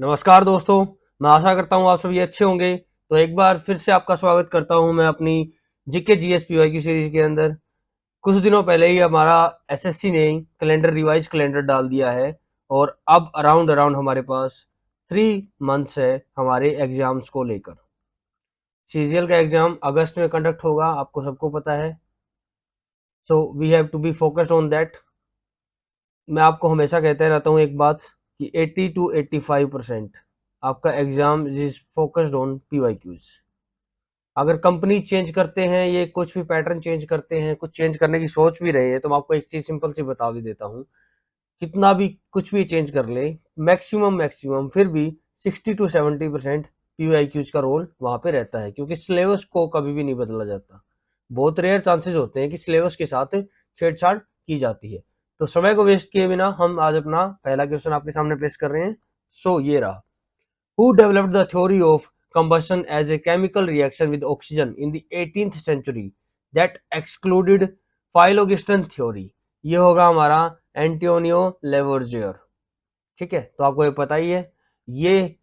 नमस्कार दोस्तों। मैं आशा करता हूँ आप सभी अच्छे होंगे। तो एक बार फिर से आपका स्वागत करता हूँ मैं अपनी जीके जीएसपीवाई की सीरीज के अंदर। कुछ दिनों पहले ही हमारा एसएससी ने कैलेंडर रिवाइज कैलेंडर डाल दिया है और अब अराउंड अराउंड हमारे पास 3 मंथ्स है हमारे एग्जाम्स को लेकर। सीजीएल का एग्जाम अगस्त में कंडक्ट होगा, आपको सबको पता है। So we have to be focused on that. मैं आपको हमेशा कहते रहता हूँ एक बात कि 80 to 85% आपका exam is focused on PYQs. अगर कंपनी चेंज करते हैं, ये कुछ भी पैटर्न चेंज करते हैं, कुछ चेंज करने की सोच भी रहे हैं, तो मैं आपको एक चीज सिंपल सी बता भी देता हूँ। कितना भी कुछ भी चेंज कर ले, मैक्सिमम मैक्सिमम फिर भी 60 to 70% पीवाईक्यूज का रोल वहां पे रहता है, क्योंकि सिलेबस को कभी भी नहीं बदला जाता। बहुत रेयर चांसेस होते हैं कि सिलेबस के साथ छेड़छाड़ की जाती है। तो समय को वेस्ट किए बिना हम आज अपना पहला क्वेश्चन आपके सामने पेश कर रहे हैं। सो ये रहा। Who developed the theory of combustion as a chemical reaction with oxygen in the 18th century that excluded phylogestrin theory? ये होगा हमारा एंटोनियो लेवोर्जियर। ठीक है, तो आपको ये पता ही है। ये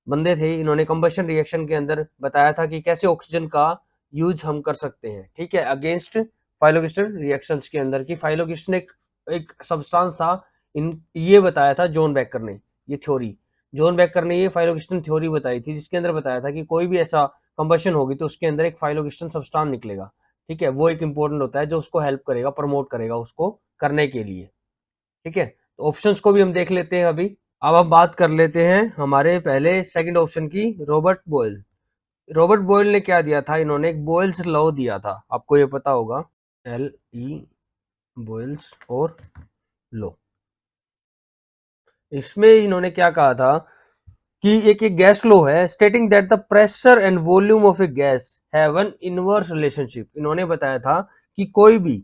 बंदे थे, इन्होंने कंबशन रिएक्शन के अंदर बताया था कि कैसे ऑक्सीजन का यूज हम कर सकते हैं, ठीक है, अगेंस्ट फाइलोगिस्टन रिएक्शंस के अंदर। कि फाइलोगिस्टन एक सब्सटेंस था। इन ये बताया था जॉन बेकर ने, ये थ्योरी। जॉन बेकर ने ये फाइलोगिस्टन थ्योरी बताई थी, जिसके अंदर बताया था कि कोई भी ऐसा कंबशन होगी तो उसके अंदर एक फाइलोगिस्टन सब्सटेंस निकलेगा। ठीक है, वो एक इंपॉर्टेंट होता है जो उसको हेल्प करेगा, प्रमोट करेगा उसको करने के लिए। ठीक है, तो ऑप्शंस को भी हम देख लेते हैं अभी। अब हम बात कर लेते हैं हमारे पहले सेकंड ऑप्शन की, रॉबर्ट बॉयल। रॉबर्ट बॉयल ने क्या दिया था, इन्होंने एक बॉयल्स लॉ दिया था, आपको ये पता होगा। एल ई बॉयल्स और लॉ। इसमें इन्होंने क्या कहा था कि एक गैस लॉ है, stating that the pressure and volume of A guys have an inverse relationship. इन्होंने बताया था कि कोई भी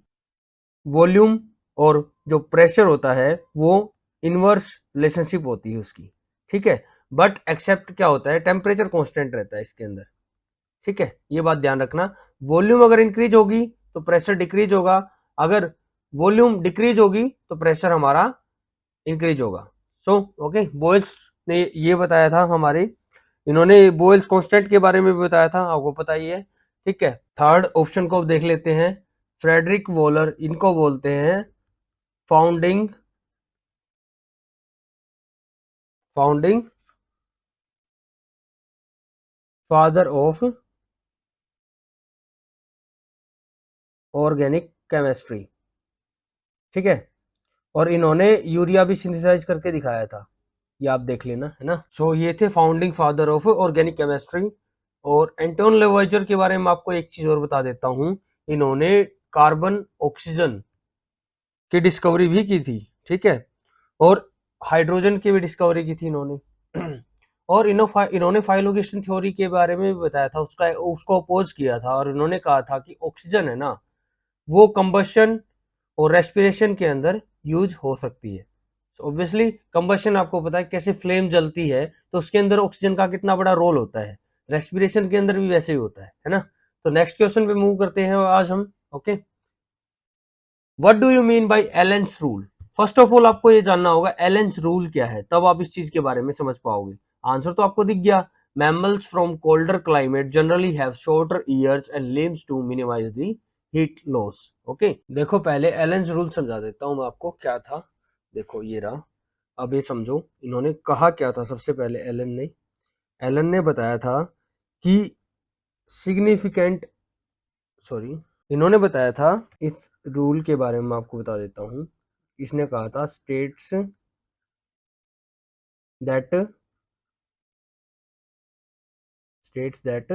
वॉल्यूम और जो प्रेशर होता है वो इनवर्स रिलेशनशिप होती है उसकी। ठीक है, बट एक्सेप्ट क्या होता है, टेम्परेचर कांस्टेंट रहता है इसके अंदर। ठीक है, ये बात ध्यान रखना। वॉल्यूम अगर इंक्रीज होगी तो प्रेशर डिक्रीज होगा, अगर वॉल्यूम डिक्रीज होगी तो प्रेशर हमारा इंक्रीज होगा। सो ओके, बॉयल्स ने ये बताया था हमारे। इन्होंने बॉयल्स कांस्टेंट के बारे में भी बताया था, आपको पता ही है। ठीक है, थर्ड ऑप्शन को देख लेते हैं। फ्रेडरिक वॉलर, इनको बोलते हैं founding founding father of organic chemistry. ठीक है, और इन्होंने यूरिया भी सिंथेसाइज करके दिखाया था, ये आप देख लेना, है ना। सो ये थे founding father of organic chemistry. और एंटोन लेवॉइजर के बारे में आपको एक चीज और बता देता हूँ। इन्होंने कार्बन ऑक्सीजन की डिस्कवरी भी की थी। ठीक है, और हाइड्रोजन की भी डिस्कवरी की थी इन्होंने। और इन्होंने फाइलोगेशन थ्योरी के बारे में भी बताया था, उसका उसको अपोज किया था, और इन्होंने कहा था कि ऑक्सीजन है ना, वो कंबशन और रेस्पिरेशन के अंदर यूज हो सकती है। ऑब्वियसली कंबशन आपको पता है कैसे फ्लेम जलती है, तो उसके अंदर ऑक्सीजन का कितना बड़ा रोल होता है। रेस्पिरेशन के अंदर भी वैसे ही होता है ना। तो नेक्स्ट क्वेश्चन पे मूव करते हैं आज हम। Okay, what do you mean by एलेंस rule? First of all आपको ये जानना होगा एलेंस रूल क्या है, तब आप इस चीज के बारे में समझ पाओगे। आंसर तो आपको दिख गया। Mammals from colder climate generally have shorter ears and limbs to minimise the heat loss. Okay, देखो पहले एलेंस रूल समझा देता हूं मैं आपको क्या था। देखो ये रहा। अब ये समझो इन्होंने कहा क्या था। सबसे पहले एलन ने बताया था कि सिग्निफिकेंट, सॉरी, इन्होंने बताया था, इस रूल के बारे में मैं आपको बता देता हूँ। इसने कहा था that states that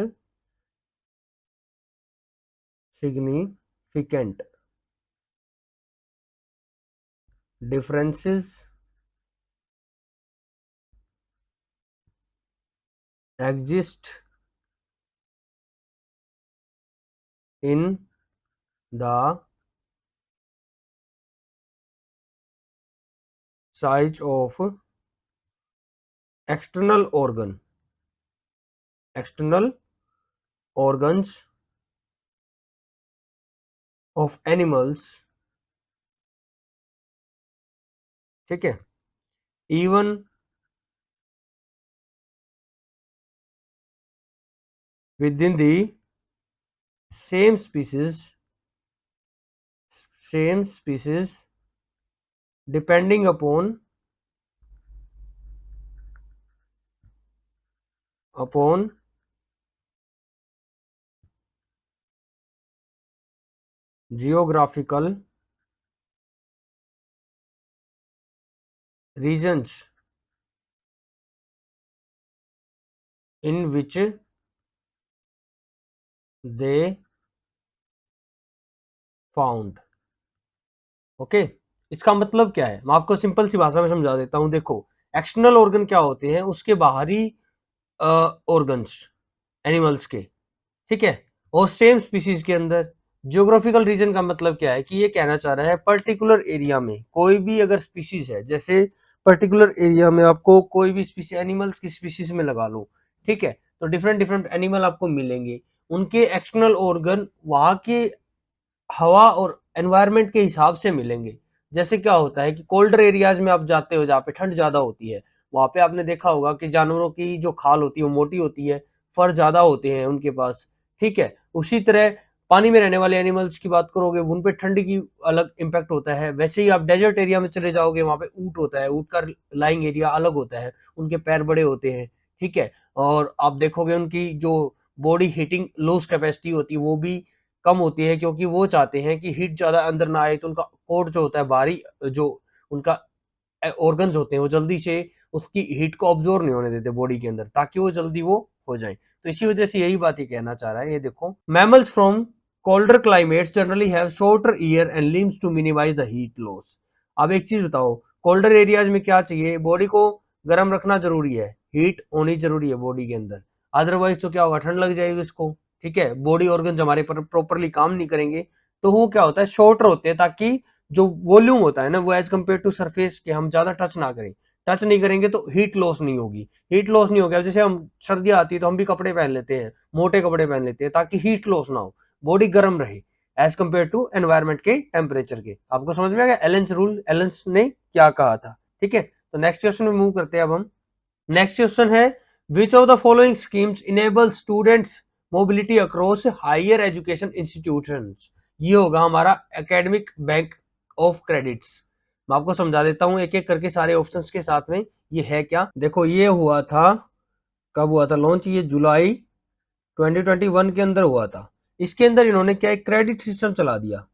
significant differences exist in the size of external organ external organs of animals. ठीक है, even within the same species depending upon geographical regions in which they found। Okay, इसका मतलब क्या है, मैं आपको सिंपल सी भाषा में समझा देता हूं। देखो, एक्सटर्नल ऑर्गन क्या होते हैं, उसके बाहरी ऑर्गन्स एनिमल्स के, ठीक है। और सेम स्पीसीज के अंदर जियोग्राफिकल रीजन का मतलब क्या है कि ये कहना चाह रहा है पर्टिकुलर एरिया में कोई भी अगर स्पीसीज है, जैसे पर्टिकुलर एरिया में आपको कोई भी स्पीसी एनिमल्स की स्पीसीज में लगा लो, ठीक है, तो डिफरेंट डिफरेंट एनिमल आपको मिलेंगे। उनके एक्सटर्नल ऑर्गन वहां के हवा और एनवायरनमेंट के हिसाब से मिलेंगे। जैसे क्या होता है कि कोल्डर एरियाज में आप जाते हो जहाँ पे ठंड ज्यादा होती है, वहां पे आपने देखा होगा कि जानवरों की जो खाल होती है वो मोटी होती है, फर ज्यादा होते हैं उनके पास, ठीक है। उसी तरह पानी में रहने वाले एनिमल्स की बात करोगे, उन पे ठंड की अलग इम्पैक्ट होता है। वैसे ही आप डेजर्ट एरिया में चले जाओगे, वहां पे ऊंट होता है, ऊंट का लाइंग एरिया अलग होता है, उनके पैर बड़े होते हैं, ठीक है। और आप देखोगे उनकी जो बॉडी हीटिंग लॉस कैपेसिटी होती है वो भी कम होती है, क्योंकि वो चाहते हैं कि हीट ज्यादा अंदर ना आए, तो उनका कोट जो होता है बाहरी, जो उनका ऑर्गन्स होते हैं वो जल्दी से उसकी हीट को ऑब्जॉर्व नहीं होने देते बॉडी के अंदर, ताकि वो जल्दी वो हो जाए। तो इसी वजह से यही बात ही कहना चाह रहा है। ये देखो, mammals from colder climates generally have shorter ear and limbs to minimise the heat loss. अब एक चीज बताओ, कोल्डर एरियाज में क्या चाहिए, बॉडी को गर्म रखना जरूरी है, हीट होनी जरूरी है बॉडी के अंदर, अदरवाइज तो क्या होगा, ठंड लग जाएगी इसको, ठीक है। बॉडी ऑर्गन हमारे पर प्रॉपरली काम नहीं करेंगे, तो वो क्या होता है, शॉर्टर होते हैं, ताकि जो वॉल्यूम होता है ना वो एज कम्पेयर टू सरफेस के हम ज्यादा टच ना करें। टच नहीं करेंगे तो हीट लॉस नहीं होगी, हीट लॉस नहीं होगा। जैसे हम सर्दियां आती है तो हम भी कपड़े पहन लेते हैं, मोटे कपड़े पहन लेते हैं, ताकि हीट लॉस ना हो, बॉडी गर्म रहे एज कम्पेयर टू एनवायरमेंट के टेम्परेचर के। आपको समझ में आ गया एलेंस रूल, एलेंस ने क्या कहा था, ठीक है। तो नेक्स्ट क्वेश्चन में मूव करते हैं अब हम। नेक्स्ट क्वेश्चन है, which of the following schemes enable students mobility across higher education institutions. ये होगा हमारा एकेडमिक बैंक ऑफ क्रेडिट्स। मैं आपको समझा देता हूं एक एक करके सारे ऑप्शंस के साथ में ये है क्या। देखो, ये हुआ था, कब हुआ था लॉन्च, ये जुलाई 2021 के अंदर हुआ था। इसके अंदर इन्होंने क्या, एक क्रेडिट सिस्टम चला दिया,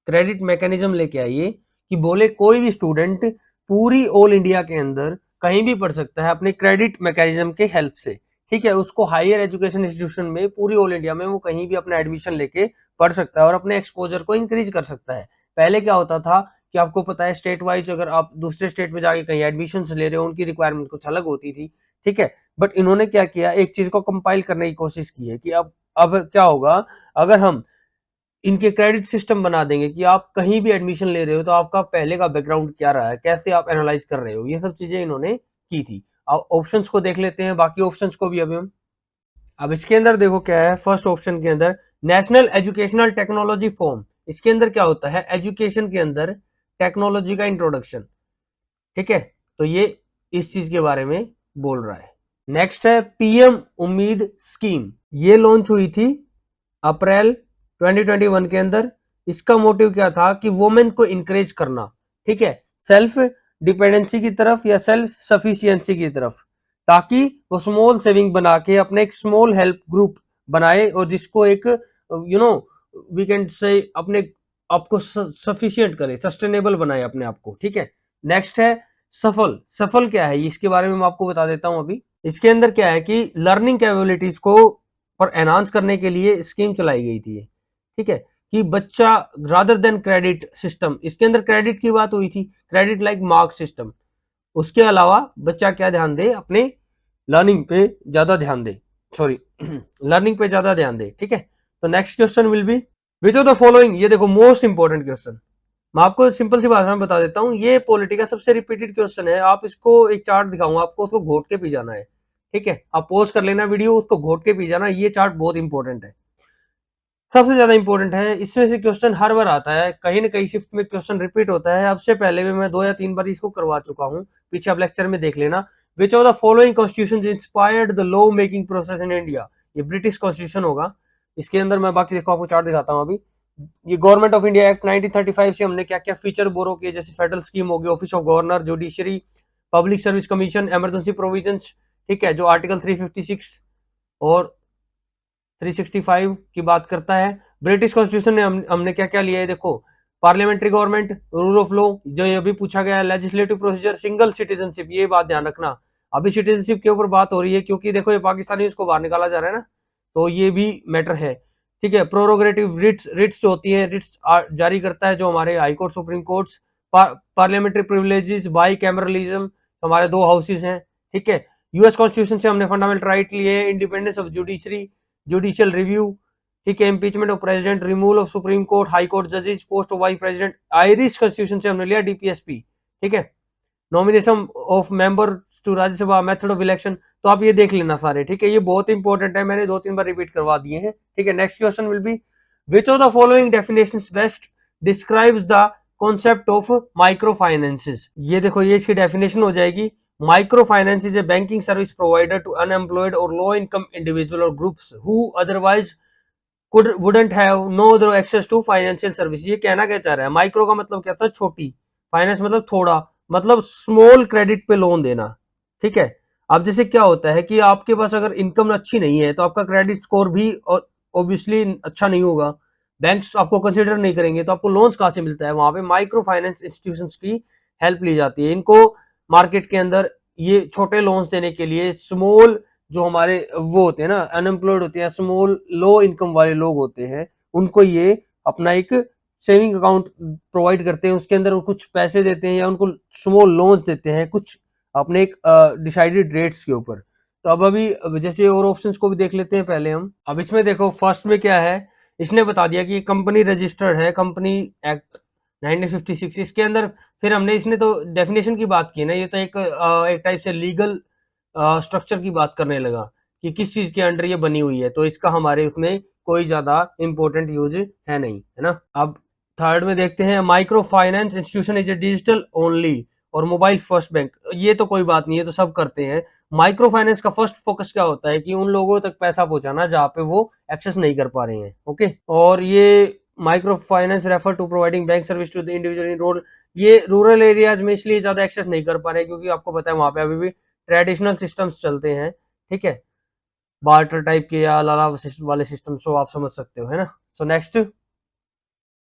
क्रेडिट मैकेनिज्म लेके आइए कि बोले कोई भी स्टूडेंट पूरी ऑल इंडिया के अंदर कहीं भी पढ़ सकता है अपने क्रेडिट मैकेनिज्म के हेल्प से, ठीक है। उसको हायर एजुकेशन इंस्टीट्यूशन में पूरी ऑल इंडिया में वो कहीं भी अपना एडमिशन लेके पढ़ सकता है और अपने एक्सपोजर को इंक्रीज कर सकता है। पहले क्या होता था कि आपको पता है स्टेट वाइज अगर आप दूसरे स्टेट में जाके कहीं एडमिशन ले रहे हो, उनकी रिक्वायरमेंट कुछ अलग होती थी, ठीक है। बट इन्होंने क्या किया, एक चीज को कंपाइल करने की कोशिश की है कि अब क्या होगा, अगर हम इनके क्रेडिट सिस्टम बना देंगे कि आप कहीं भी एडमिशन ले रहे हो तो आपका पहले का बैकग्राउंड क्या रहा है, कैसे आप एनालाइज कर रहे हो, ये सब चीजें इन्होंने की थी। अब ऑप्शंस को देख लेते हैं, बाकी ऑप्शंस को भी अभी हम। अब इसके अंदर देखो क्या है, फर्स्ट ऑप्शन के अंदर नेशनल एजुकेशनल टेक्नोलॉजी फॉर्म। इसके अंदर क्या होता है, एजुकेशन के अंदर टेक्नोलॉजी का इंट्रोडक्शन, ठीक है। तो ये इस चीज के बारे में बोल रहा है। नेक्स्ट है पीएम उम्मीद स्कीम, ये लॉन्च हुई थी अप्रैल 2021 के अंदर। इसका मोटिव क्या था कि वुमेन को इंकरेज करना, ठीक है, सेल्फ डिपेंडेंसी की तरफ या सेल्फ सफिशियंसी की तरफ, ताकि वो स्मॉल सेविंग बना के अपने एक स्मॉल हेल्प ग्रुप बनाए और जिसको एक you know we can say अपने आपको सफिशियंट करे, सस्टेनेबल बनाए अपने आप को, ठीक है। नेक्स्ट है सफल। सफल क्या है, इसके बारे में मैं आपको बता देता हूं अभी। इसके अंदर क्या है कि लर्निंग कैपेबिलिटीज को पर एनहांस करने के लिए स्कीम चलाई गई थी, ठीक है। कि बच्चा रादर देन क्रेडिट सिस्टम, इसके अंदर क्रेडिट की बात हुई थी, क्रेडिट लाइक मार्क सिस्टम, उसके अलावा बच्चा क्या ध्यान दे, अपने लर्निंग पे ज्यादा ध्यान दे, सॉरी लर्निंग पे ज्यादा ध्यान दे, ठीक है। तो next question will be which of the following, ये देखो मोस्ट इंपॉर्टेंट क्वेश्चन, मैं आपको सिंपल सी भाषा में बता देता हूं, ये पॉलिटी का सबसे रिपीटेड क्वेश्चन है। आप इसको एक चार्ट दिखाऊंगा आपको, उसको घोट के पी जाना है, ठीक है। आप पॉज कर लेना वीडियो, उसको घोट के पी जाना, ये चार्ट बहुत इंपॉर्टेंट है, सबसे ज्यादा इंपॉर्टेंट है। इसमें से क्वेश्चन हर बार आता है, कहीं ना कहीं शिफ्ट में क्वेश्चन रिपीट होता है। अब से पहले भी मैं 2 या 3 बार इसको करवा चुका हूं, पीछे आप लेक्चर में देख लेना। विच of the following constitution inspired the law making process in India, ये ब्रिटिश कॉन्स्टिट्यूशन होगा। इसके अंदर मैं बाकी देखो आपको चार्ट दिखाता हूँ अभी। ये गवर्नमेंट ऑफ इंडिया एक्ट 1935 से हमने क्या क्या फीचर बोरो किए, जैसे फेडरल स्कीम होगी, office of governor, judiciary, public service commission, emergency provisions, ठीक है, जो आर्टिकल 356 और 365 की बात करता है। ब्रिटिश कॉन्स्टिट्यूशन ने हमने क्या क्या लिया है देखो, parliamentary government, rule of law, जो ये अभी पूछा गया है, लेजिस्लेटिव प्रोसीजर, सिंगल सिटीजनशिप, ये बात ध्यान रखना। अभी सिटीजनशिप के ऊपर बात हो रही है क्योंकि देखो ये पाकिस्तानी उसको बाहर निकाला जा रहा है ना, तो ये भी मैटर है, ठीक है। प्रोरोगेटिव रिट्स, रिट्स जो होती है, रिट्स जारी करता है जो हमारे high court, supreme courts. Parliamentary privileges, by cameralism, हमारे दो हाउसेस हैं, ठीक है। यूएस कॉन्स्टिट्यूशन से हमने फंडामेंटल राइट लिए हैं, independence of judiciary, judicial review, ठीक है, impeachment of president, removal of supreme court, high court जजेस, post of vice president. Irish constitution से हमने लिया डीपीएसपी, ठीक है, nomination of member to Rajya Sabha, method of election. तो आप ये देख लेना सारे, ठीक है, ये बहुत इंपॉर्टेंट है, मैंने 2-3 बार रिपीट करवा दिए हैं, ठीक है। Next question will be which of the following definitions best describes the concept of micro finances. ये देखो ये इसकी डेफिनेशन हो जाएगी, micro finance is a banking service provider to unemployed और लो इनकम इंडिविजुअल और groups who otherwise wouldn't have no other access to financial service। ये कहना क्या चाह रहा है, माइक्रो का मतलब क्या था, छोटी, फाइनेंस मतलब थोड़ा, मतलब स्मॉल क्रेडिट पे लोन देना, ठीक है। अब जैसे क्या होता है कि आपके पास अगर इनकम अच्छी नहीं है तो आपका क्रेडिट स्कोर भी ऑब्वियसली अच्छा नहीं होगा, बैंक्स आपको कंसिडर नहीं करेंगे, तो आपको लोन्स कहाँ से मिलता है, वहां पे माइक्रो फाइनेंस इंस्टीट्यूशंस की हेल्प ली जाती है। इनको मार्केट के अंदर ये छोटे लोन्स देने के लिए स्मॉल जो हमारे वो होते हैं ना, अनएम्प्लॉयड होते हैं, स्मॉल लो इनकम वाले लोग होते हैं, उनको ये अपना एक सेविंग अकाउंट प्रोवाइड करते हैं, उसके अंदर कुछ पैसे देते हैं या उनको स्मॉल लोन्स देते हैं कुछ अपने एक डिसाइडेड रेट्स के ऊपर। तो अब जैसे और ऑप्शंस को भी देख लेते हैं पहले हम। अब इसमें देखो फर्स्ट में क्या है, इसने बता दिया कि कंपनी रजिस्टर्ड है, कंपनी एक्ट 1956, इसके अंदर फिर हमने इसने तो डेफिनेशन की बात की ना, ये तो एक टाइप से लीगल स्ट्रक्चर की बात करने लगा कि किस चीज के अंडर ये बनी हुई है, तो इसका हमारे उसमें कोई ज्यादा इंपॉर्टेंट यूज है नहीं, है ना। अब थर्ड में देखते हैं, micro finance institution is a digital only और मोबाइल फर्स्ट बैंक। ये तो कोई बात नहीं है, तो सब करते हैं। माइक्रो फाइनेंस का फर्स्ट फोकस क्या होता है कि उन लोगों तक पैसा पहुंचाना जहाँ पे वो एक्सेस नहीं कर पा रहे हैं, ओके। और ये micro finance refer to providing bank service to the individual in rural, ये रूरल एरियाज में इसलिए ज्यादा एक्सेस नहीं कर पा रहे हैं क्योंकि आपको पता है वहां पे अभी भी ट्रेडिशनल सिस्टम्स चलते हैं, ठीक है, बार्टर टाइप के या लाला वाले सिस्टम, सो आप समझ सकते हो, है ना। सो नेक्स्ट,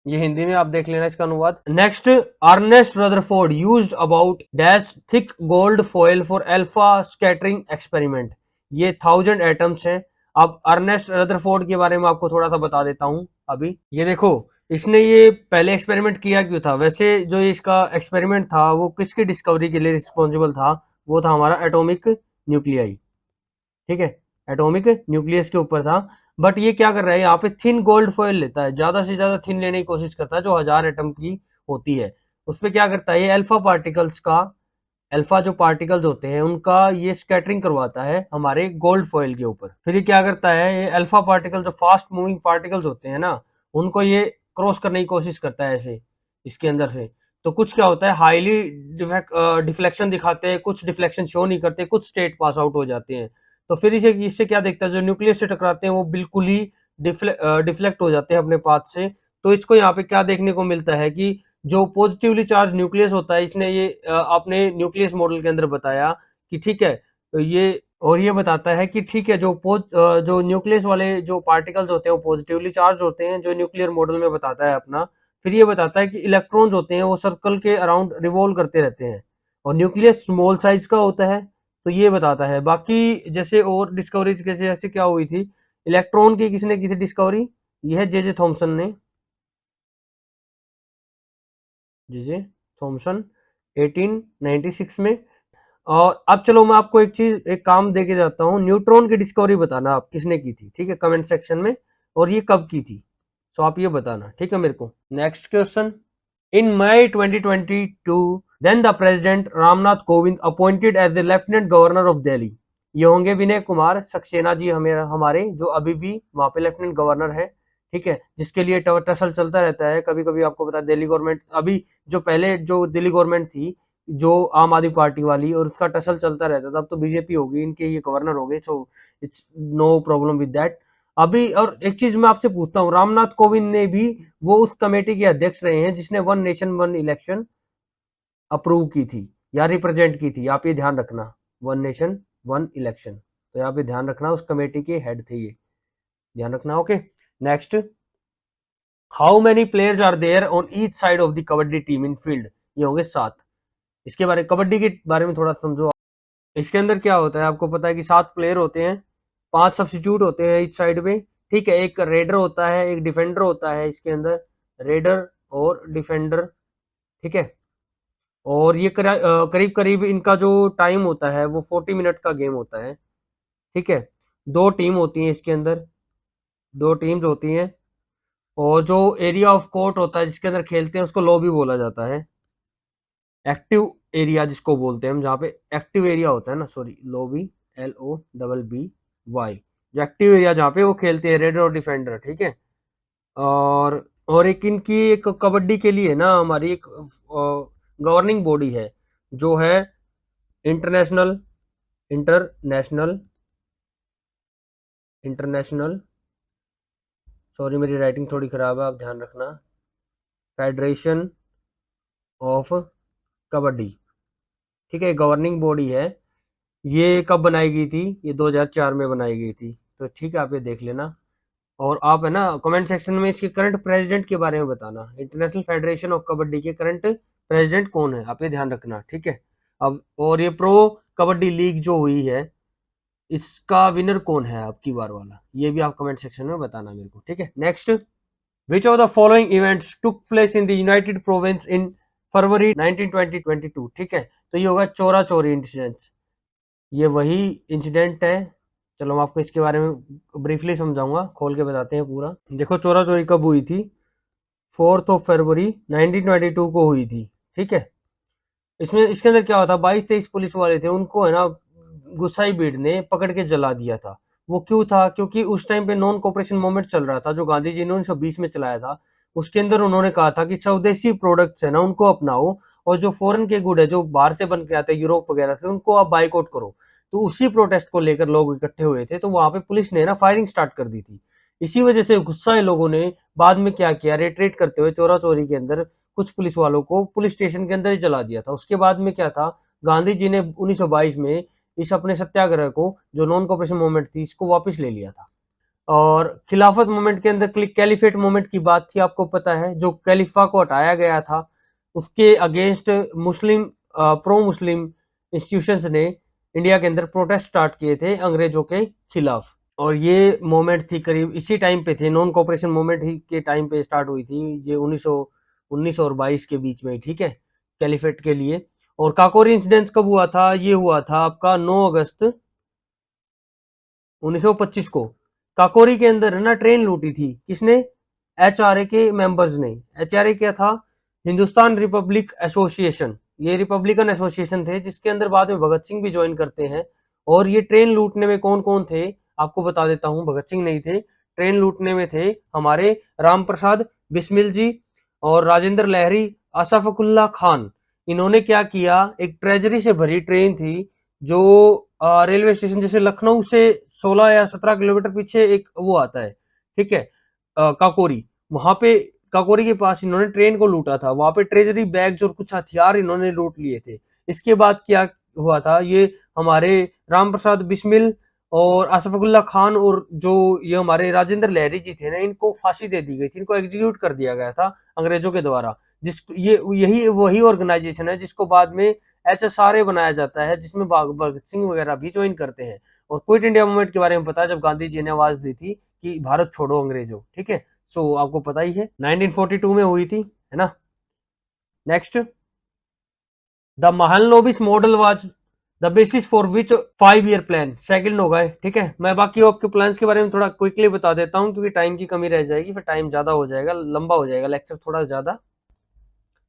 ये हिंदी में आप देख लेना इसका अनुवाद। Next, Ernest Rutherford used about dash thick gold foil for alpha scattering experiment. ये 1000 एटम्स हैं। अब अर्नेस्ट रदरफोर्ड के बारे में आपको थोड़ा सा बता देता हूं अभी। ये देखो इसने ये पहले एक्सपेरिमेंट किया क्यों था, वैसे जो इसका एक्सपेरिमेंट था वो किसकी डिस्कवरी के लिए रिस्पॉन्सिबल था, वो था हमारा एटॉमिक न्यूक्लियाई, ठीक है, एटॉमिक न्यूक्लियस के ऊपर था। बट ये क्या कर रहा है, यहाँ पे थिन गोल्ड फॉयल लेता है, ज्यादा से ज्यादा थिन लेने की कोशिश करता है, जो 1000 एटम की होती है। उस पर क्या करता है, ये अल्फा पार्टिकल्स का, अल्फा जो पार्टिकल्स होते हैं उनका ये स्कैटरिंग करवाता है हमारे गोल्ड फॉयल के ऊपर। फिर ये क्या करता है, ये अल्फा पार्टिकल जो फास्ट मूविंग पार्टिकल्स होते हैं ना, उनको ये क्रॉस करने की कोशिश करता है ऐसे इसके अंदर से। तो कुछ क्या होता है, हाईली डिफ्लेक्शन दिखाते हैं, कुछ डिफ्लेक्शन शो नहीं करते, कुछ स्टेट पास आउट हो जाते हैं। तो फिर इसे इससे क्या देखता है, जो न्यूक्लियस से टकराते हैं वो बिल्कुल ही डिफ्लेक्ट हो जाते हैं अपने पाथ से। तो इसको यहाँ पे क्या देखने को मिलता है कि जो पॉजिटिवली चार्ज न्यूक्लियस होता है, इसने ये अपने न्यूक्लियस मॉडल के अंदर बताया कि ठीक है, तो ये और ये बताता है कि ठीक है, जो न्यूक्लियस वाले जो पार्टिकल्स होते हैं वो पॉजिटिवली चार्ज होते हैं, जो न्यूक्लियर मॉडल में बताता है अपना। फिर ये बताता है कि इलेक्ट्रॉन्स होते हैं वो सर्कल के अराउंड रिवॉल्व करते रहते हैं और न्यूक्लियस स्मॉल साइज का होता है, तो ये बताता है। बाकी जैसे और डिस्कवरीज कैसे ऐसे क्या हुई थी, इलेक्ट्रॉन की किसने की थी डिस्कवरी, ये है जे जे थॉमसन ने, जे जे थॉमसन 1896 में। और अब चलो मैं आपको एक काम दे के जाता हूँ, न्यूट्रॉन की डिस्कवरी बताना आप किसने की थी, ठीक है, कमेंट सेक्शन में, और ये कब की थी, तो आप ये बताना, ठीक है मेरे को। Next question, in May 2022 then the president Ramnath Kovind appointed as the lieutenant governor of Delhi. ये होंगे विनय कुमार सक्सेना जी, हमारे जो अभी भी वहां पे लेफ्टिनेंट गवर्नर है, ठीक है, जिसके लिए टसल चलता रहता है। कभी कभी आपको पता है दिल्ली गवर्नमेंट, अभी जो पहले जो दिल्ली गवर्नमेंट थी जो आम आदमी पार्टी वाली, और उसका टसल चलता रहता था। अब तो बीजेपी होगी, इनके ये गवर्नर हो गए, so it's no problem with that. अभी और एक चीज मैं आपसे पूछता हूँ, रामनाथ कोविंद ने भी वो उस कमेटी के अध्यक्ष रहे हैं जिसने one nation one election approve की थी या रिप्रेजेंट की थी। आप ये ध्यान रखना, वन नेशन वन इलेक्शन, तो यहाँ पे ध्यान रखना, उस कमेटी के हेड थे ये, ध्यान रखना। Okay, next, how many players are there on each side of the kabaddi team in field? ये होंगे 7। इसके बारे कबड्डी के बारे में थोड़ा समझो। इसके अंदर क्या होता है, आपको पता है कि 7 प्लेयर होते हैं, 5 सब्स्टिट्यूट होते हैं ईच साइड में, ठीक है। एक रेडर होता है, एक डिफेंडर होता है इसके अंदर, रेडर और डिफेंडर, ठीक है। और ये करीब करीब इनका जो टाइम होता है वो 40 मिनट का गेम होता है, ठीक है। 2 टीम होती हैं इसके अंदर, 2 टीम्स होती हैं। और जो एरिया ऑफ कोर्ट होता है जिसके अंदर खेलते हैं उसको लॉबी बोला जाता है। एक्टिव एरिया जिसको बोलते हैं हम, जहाँ पे एक्टिव एरिया होता है ना, सॉरी, लॉबी, LOBBY, जो एक्टिव एरिया जहाँ पे वो खेलते हैं रेडर और डिफेंडर, ठीक है। और एक इनकी एक कबड्डी के लिए ना हमारी एक गवर्निंग बॉडी है जो है इंटरनेशनल इंटरनेशनल इंटरनेशनल सॉरी मेरी राइटिंग थोड़ी खराब है, आप ध्यान रखना, फेडरेशन ऑफ कबड्डी, ठीक है, गवर्निंग बॉडी है। ये कब बनाई गई थी? ये 2004 में बनाई गई थी, तो ठीक है, आप ये देख लेना। और आप है ना कमेंट सेक्शन में इसके करंट प्रेसिडेंट के बारे में बताना, इंटरनेशनल फेडरेशन ऑफ कबड्डी के करंट प्रेसिडेंट कौन है, आप ये ध्यान रखना, ठीक है। अब और ये प्रो कबड्डी लीग जो हुई है, इसका विनर कौन है आपकी बार वाला, ये भी आप कमेंट सेक्शन में बताना मेरे को, ठीक है। Next, which of the following events took place in the United Province in February 1922, ठीक है। तो ये होगा चोरा चोरी इंसिडेंट्स, ये वही इंसिडेंट है। चलो मैं आपको इसके बारे में ब्रीफली समझाऊंगा, खोल के बताते हैं पूरा। देखो चोरा चोरी कब हुई थी, 4 फरवरी 1922 को हुई थी, ठीक है। इसमें इसके अंदर क्या होता, 22-23 पुलिस वाले थे, उनको है ना गुस्साई भीड़ ने पकड़ के जला दिया था। वो क्यों था? क्योंकि उस टाइम पे नॉन कॉपरेशन मूवमेंट चल रहा था जो गांधी जी ने 1920 में चलाया था। उसके अंदर उन्होंने कहा था कि स्वदेशी प्रोडक्ट्स है ना उनको अपनाओ, और जो फॉरेन के गुड है जो बाहर से बन के आते हैं यूरोप वगैरह से, उनको आप बाइकआउट करो। तो उसी प्रोटेस्ट को लेकर लोग इकट्ठे हुए थे, तो वहां पे पुलिस ने ना फायरिंग स्टार्ट कर दी थी। इसी वजह से गुस्साए लोगों ने बाद में क्या किया, रेट्रेट करते हुए चोरा चोरी के अंदर कुछ पुलिस वालों को पुलिस स्टेशन के अंदर ही जला दिया था। उसके बाद में क्या था, गांधी जी ने 1922 में इस अपने सत्याग्रह को, जो नॉन कॉपरेशन मूवमेंट थी, इसको वापस ले लिया था। और खिलाफत मूवमेंट के अंदर कैलिफेट मूवमेंट की बात थी, आपको पता है, जो कैलिफा को हटाया गया था, उसके अगेंस्ट मुस्लिम प्रो मुस्लिम इंस्टीट्यूशंस ने इंडिया के अंदर प्रोटेस्ट स्टार्ट किए थे अंग्रेजों के खिलाफ। और ये मूवमेंट थी करीब इसी टाइम पे थे, नॉन कॉपरेशन मूवमेंट ही के टाइम पे स्टार्ट हुई थी, ये 1919 और 22 के बीच में, ठीक है, कैलिफेट के लिए। और काकोरी इंसिडेंट कब हुआ था? ये हुआ था आपका 9 अगस्त 1925 को। काकोरी के अंदर है ना ट्रेन लूटी थी, किसने? HRA के मेंबर्स ने। HRA क्या था? हिंदुस्तान रिपब्लिक एसोसिएशन, ये रिपब्लिकन एसोसिएशन थे जिसके अंदर बाद में भगत सिंह भी ज्वाइन करते हैं। और ये ट्रेन लूटने में कौन कौन थे आपको बता देता हूं, भगत सिंह नहीं थे। ट्रेन लूटने में थे हमारे राम प्रसाद बिस्मिल जी और राजेंद्र लहरी, अशफाकुल्ला खान। इन्होंने क्या किया, एक ट्रेजरी से भरी ट्रेन थी जो रेलवे स्टेशन जैसे लखनऊ से 16 या 17 किलोमीटर पीछे एक वो आता है, ठीक है, काकोरी, वहां पे काकोरी के पास इन्होंने ट्रेन को लूटा था। वहां पे ट्रेजरी बैग्स और कुछ हथियार इन्होंने लूट लिए थे। इसके बाद क्या हुआ था, ये हमारे राम प्रसाद बिस्मिल और आसफाकुल्ला खान और जो ये हमारे राजेंद्र लहरी जी थे ना, इनको फांसी दे दी गई थी, इनको एग्जीक्यूट कर दिया गया था अंग्रेजों के द्वारा। जिस ये यही वही ऑर्गेनाइजेशन है जिसको बाद में HSRA बनाया जाता है, जिसमें भगत सिंह वगैरह भी ज्वाइन करते हैं। और क्विट इंडिया मूवमेंट के बारे में पता है, जब गांधी जी ने आवाज दी थी कि भारत छोड़ो अंग्रेजों, ठीक है, सो आपको पता ही है 1942 में हुई थी, है ना। Next, the Mahalanobis model was the basis for which 5 year plan? Second होगा, ठीक है। मैं बाकी आपके प्लान्स के बारे में थोड़ा क्विकली बता देता हूं क्योंकि टाइम की कमी रह जाएगी, फिर टाइम ज्यादा हो जाएगा, लंबा हो जाएगा लेक्चर थोड़ा ज्यादा।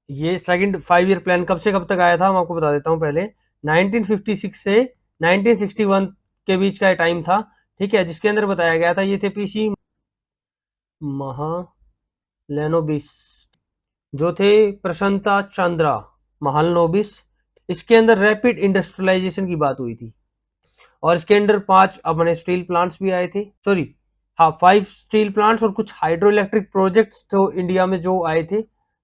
ये सेकंड 5 ईयर प्लान कब से कब तक आया था, मैं आपको बता देता हूँ पहले। 1956 से 1961 के बीच का टाइम था, ठीक है, जिसके अंदर बताया गया था, ये थे पीसी महालनोबिस, जो थे प्रशांता चंद्रा महालनोबिस, इसके अंदर रैपिड इंडस्ट्रियलाइजेशन की बात हुई थी, और इसके अंदर 5 अपने स्टील प्लांट्स भी आए थे, सॉरी हाँ 5 स्टील प्लांट्स और कुछ हाइड्रो इलेक्ट्रिक प्रोजेक्ट्स तो इंडिया में जो आए थे,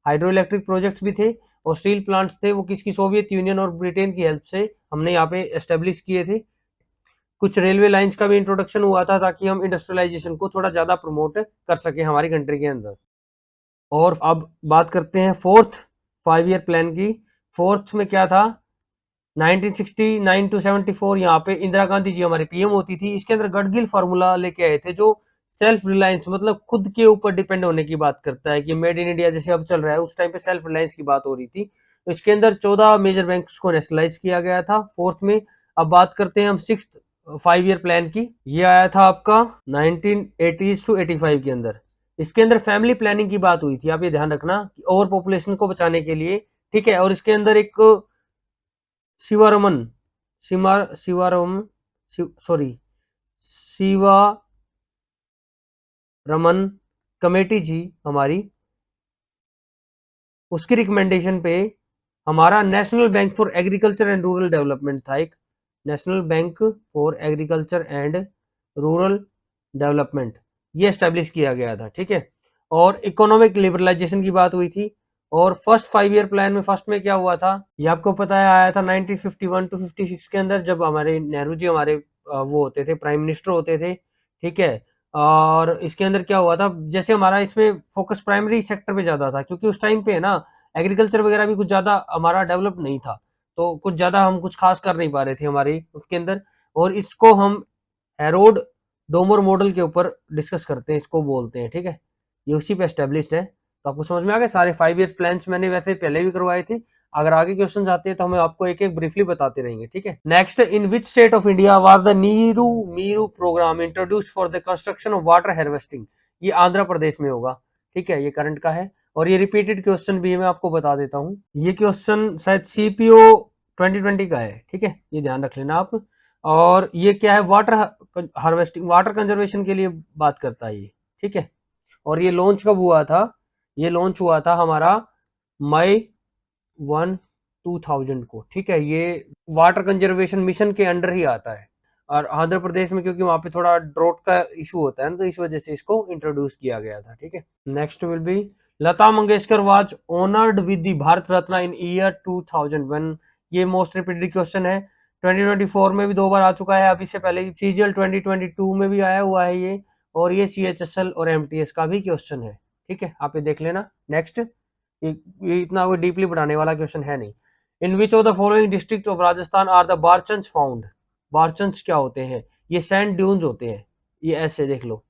हाइड्रो इलेक्ट्रिक प्रोजेक्ट्स भी थे, और स्टील प्लांट्स थे वो किसकी, सोवियत यूनियन और ब्रिटेन की हेल्प से हमने यहाँ पे एस्टेब्लिश किए थे। कुछ रेलवे लाइंस का भी इंट्रोडक्शन हुआ था ताकि हम इंडस्ट्रियलाइजेशन को थोड़ा ज्यादा प्रमोट कर सके हमारी कंट्री के अंदर। और अब बात करते हैं फोर्थ 5 ईयर प्लान की। फोर्थ में क्या था, 1969 टू 74 यहाँ पे इंदिरा गांधी जी हमारे पीएम होती थी। इसके अंदर गडगिल फार्मूला लेके आए थे जो सेल्फ रिलायंस मतलब खुद के ऊपर डिपेंड होने की बात करता है, कि मेड इन इंडिया जैसे अब चल रहा है, उस टाइम पे सेल्फ रिलायंस की बात हो रही थी। तो इसके अंदर 14 मेजर बैंक्स को नेशनलाइज किया गया था फोर्थ में। अब बात करते हैं हम सिक्स 5 ईयर प्लान की। ये आया था आपका 1980s टू 85 के अंदर। इसके अंदर फैमिली प्लानिंग की बात हुई थी, आप ये ध्यान रखना, कि ओवर पॉपुलेशन को बचाने के लिए, ठीक है। और इसके अंदर एक शिवारमन शिवारम सॉरी शिवारमन कमेटी जी हमारी, उसकी रिकमेंडेशन पे हमारा national bank for agriculture and rural development था, एक national bank for agriculture and rural development, ये एस्टेब्लिश किया गया था, ठीक है। और इकोनॉमिक लिबरलाइजेशन की बात हुई थी। और फर्स्ट 5 ईयर प्लान में फर्स्ट में क्या हुआ था, ये आपको पता है, आया था 1951 टू 56 के अंदर, जब हमारे नेहरू जी हमारे वो होते थे, प्राइम मिनिस्टर होते थे, ठीक है। और इसके अंदर क्या हुआ था, जैसे हमारा इसमें फोकस प्राइमरी सेक्टर पे ज्यादा था, क्योंकि उस टाइम पे है ना एग्रीकल्चर वगैरह भी कुछ ज्यादा हमारा डेवलप नहीं था, तो कुछ ज्यादा हम कुछ खास कर नहीं पा रहे थे हमारी उसके अंदर। और इसको हम हेरोड डोमर मॉडल के ऊपर डिस्कस करते हैं, इसको बोलते हैं, ठीक है। ये उसी पे एस्टेब्लिश्ड है। तो आपको समझ में आ गया, सारे 5 ईयर प्लान्स मैंने वैसे पहले भी करवाए थे। अगर आगे क्वेश्चन आते हैं तो हमें आपको एक एक ब्रीफली बताते रहेंगे, ठीक है। Next, in which state of India was the Neeru Meeru programme introduced for the construction of water harvesting. ये आंध्र प्रदेश में होगा, ठीक है, ये करंट का है। और ये रिपीटेड क्वेश्चन भी है, मैं आपको बता देता हूँ। ये क्वेश्चन शायद सीपीओ 2020 का है, ठीक है, ये ध्यान रख लेना आप। और ये क्या है, वाटर हार्वेस्टिंग, वाटर कंजर्वेशन के लिए बात करता है ये, ठीक है। और ये लॉन्च कब हुआ था, ये लॉन्च हुआ था हमारा मई 2000 को, ठीक है। ये वाटर कंजर्वेशन मिशन के अंडर ही आता है। और आंध्र प्रदेश में क्योंकि वहां पे थोड़ा ड्रॉट का इशू होता है ना, तो इस वजह से इसको इंट्रोड्यूस किया गया था, ठीक है। Next will be Lata Mangeshkar was honoured with the Bharat Ratna in year 2001। ये मोस्ट रिपीटेड क्वेश्चन है, 2024 में भी 2 बार आ चुका है, अभी से पहले सीजीएल 2022 में भी आया हुआ है ये। और ये सीएचएसएल और एमटीएस का भी क्वेश्चन है, ठीक है, आप ये देख लेना। नेक्स्ट, ये इतना कोई डीपली बढ़ाने वाला क्वेश्चन है नहीं। In which of the following district of Rajasthan are the barchans found. Barchans क्या होते हैं, ये सैंड ड्यून्स होते हैं, ये ऐसे देख लो,